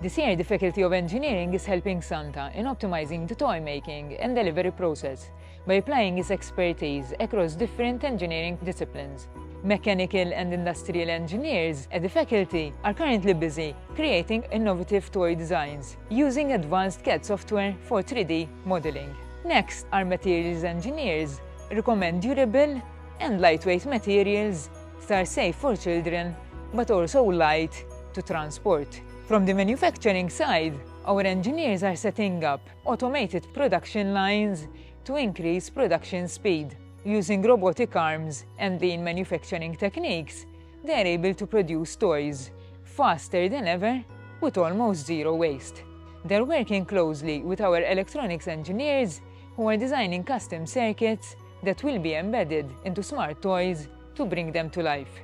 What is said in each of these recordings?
This year, the Faculty of Engineering is helping Santa in optimizing the toy making and delivery process by applying his expertise across different engineering disciplines. Mechanical and industrial engineers at the faculty are currently busy creating innovative toy designs using advanced CAD software for 3D modeling. Next, our materials engineers recommend durable and lightweight materials that are safe for children but also light to transport. From the manufacturing side, our engineers are setting up automated production lines to increase production speed. Using robotic arms and lean manufacturing techniques, they are able to produce toys faster than ever with almost zero waste. They're working closely with our electronics engineers who are designing custom circuits that will be embedded into smart toys to bring them to life.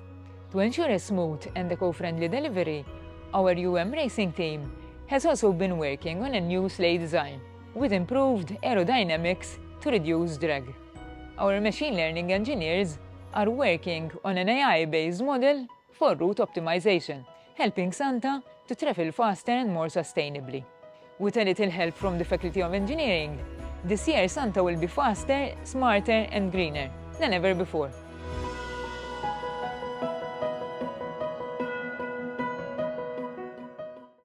To ensure a smooth and eco-friendly delivery, our racing team has also been working on a new sleigh design with improved aerodynamics to reduce drag. Our machine learning engineers are working on an AI-based model for route optimization, helping Santa to travel faster and more sustainably. With a little help from the Faculty of Engineering, this year Santa will be faster, smarter and greener than ever before.